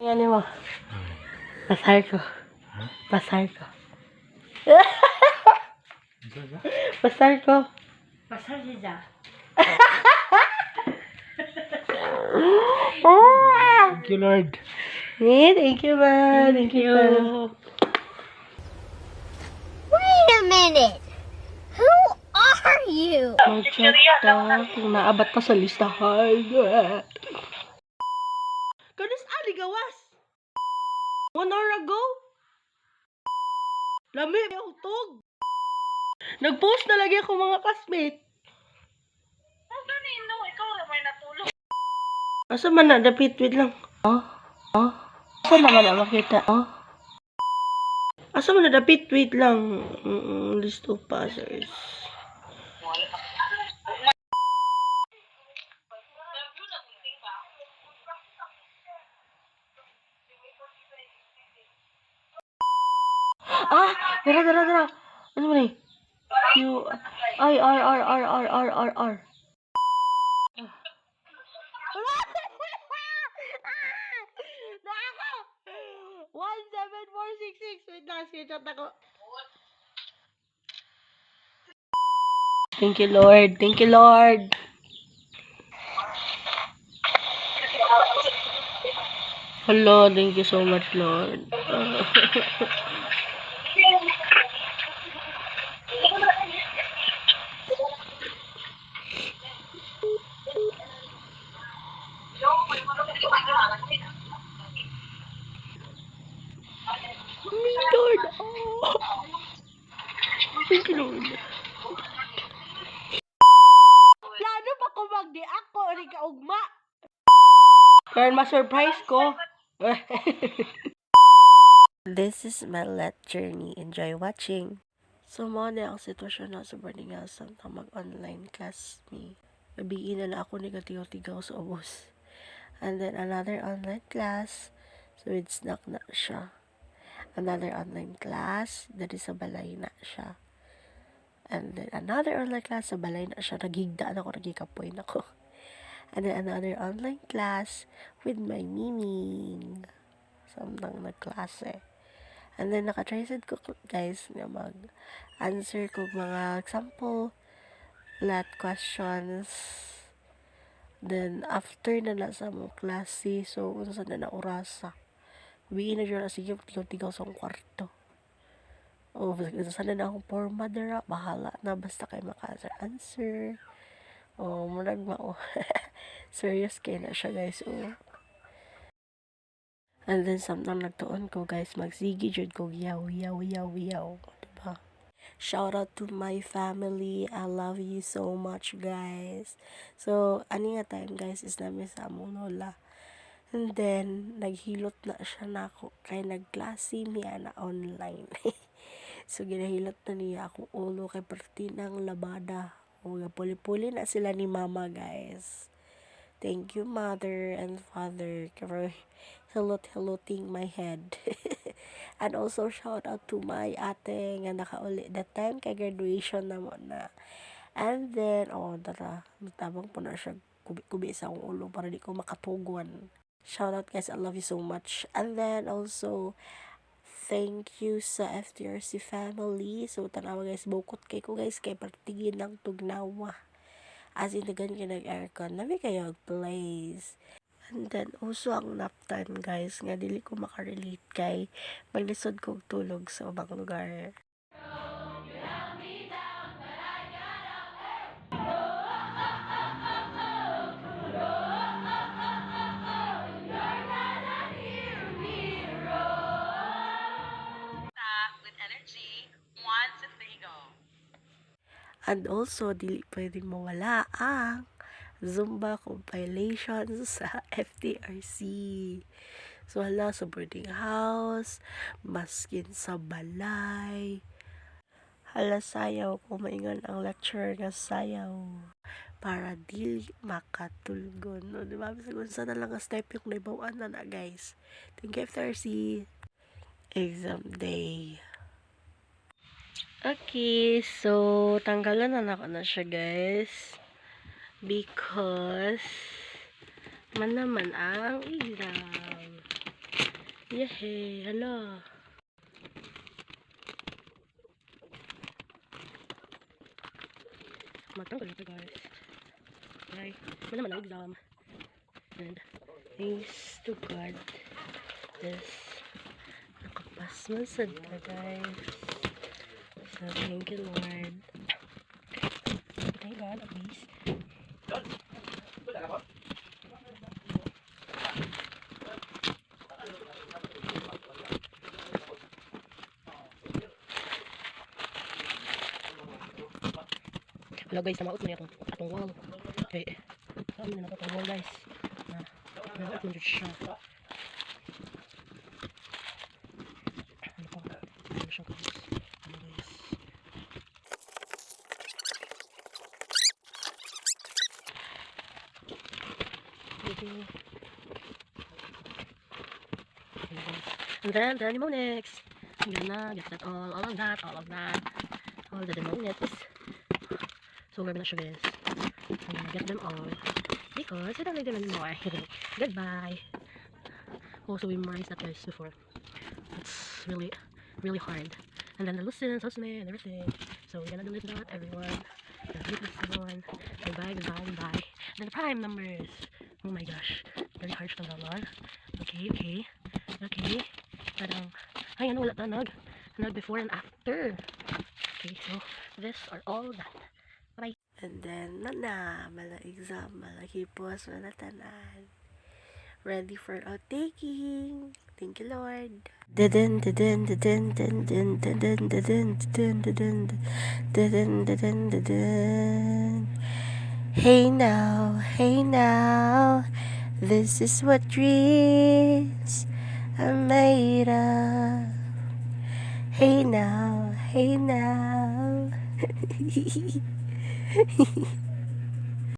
Yan mo. Pasar ko. Pasar ko. Pasar ko. Pasar siya. Thank you, Lord. Yeah, thank you, man. Thank you. Wait a minute. Who are you? Mag-check ta kung naabat pa sa listahan. Kanis ali gawas. 1 hour ago. Lami, utog. Nag-post na lagi ako mga classmate. Ganino, ikaw na may natulog. Asa man na, dapit, wait lang. Asa naman na makita? Asa man na, dapit, wait lang. List of passers. Dara. Ano mo ni? R. 17466. Wait lang, screenshot ako. Thank you, Lord. Thank you, Lord. Hello, thank you so much, Lord. Lord. Thank you, Lord. Plano pa ko magdi ako ni kaugma. Kaya ma-surprise ko. This is my let journey. Enjoy watching. So, mo na ang sitwasyon na sa boarding house na mag-online class me. Nabiin na ako ni katigaw-tigaw sa ubos. And then, another online class. So, it's snack na siya. Another online class. Dari sa balay na siya. And then, another online class. Sa balay na siya. Naghigdaan ako, nagikapoy na ako. And then, another online class with my miming. Samtang nagklase. And then, naka-tried ko, guys, na mag-answer ko mga example, lahat questions. Then, after na sa mong klase, so, unsa na orasa. Biin na dyan na sige, tigaw-tigaw sa kwarto. O, sana na akong forma dara, bahala na, basta kayo maka-answer. O, murag mao. Serious kayo na siya, guys. O. And then, samtang nagtuon ko, guys, magsigi jud ko, yaw. Diba? Shout out to my family. I love you so much, guys. So, ani nga time, guys, is namin sa among lola. And then, naghilot na siya na ako. Kaya nagklase niya na online. So, ginahilot na niya ako ulo kay partinang labada. O, puli-puli na sila ni mama, guys. Thank you, mother and father, for hiloting my head. And also, shout out to my ate nga nakauli that time kay graduation na mo na. And then, dara, matabang po na siya kubi sa akong ulo para di ko makatuguan. Shout out, guys, I love you so much. And then, also, thank you sa FTRC family. So, tanawa, guys, bukot kay ko, guys, kay partigin ng tugnawa. As in, dagan ka nag-aircon. Nami kayo place. And then, also ang nap time, guys. Nga, dili ko makarelate kay maglisod kong tulog sa ubang lugar. With energy, 1 to 3 go. And also, dili pwedeng mawala ang Zumba compilations sa FTRC. So, hala, sa boarding house, maskin sa balay. Hala, sayaw, kumaingon ang lecturer nga sayaw. Para dili makatulgon. No? Diba? Sa na lang ang step yung naibawaan na, guys. Thank you, FTRC. Exam day. Okay, so tanggalan na ako na siya, guys. Because man naman ang ilaw. Yehey! Hala! Matanggal ito guys. Okay. Ito naman ang exam. And thanks to God. This nakapasmasad ka guys. So thank you Lord. Thank God at least. Wala guys, namaot mo yung atong wall. Okay. Saan mo na ito wall guys. Namaot mo dyan siya. Ano pa? Ano siya guys? Ano guys? Okay. Ano guys? And then demonics. I'm gonna get that all of that. All the demonics. So we're gonna show this. I'm gonna get them all because I don't need them anymore. Goodbye. Also, we memorized that guys before. It's really hard. And then the lessons, housemate, and everything. So we're gonna delete that, everyone. Delete this, everyone. Goodbye. And then the prime numbers. Oh my gosh, very harsh na naman. Okay. Parang, ay ano, wala tanag. Tanag before and after. Okay, so these are all that. Bye. And then, mala exam, mala hipos, mala tanan. Ready for outtaking. Thank you, Lord. Hey now, this is what dreams are made of. Hey now.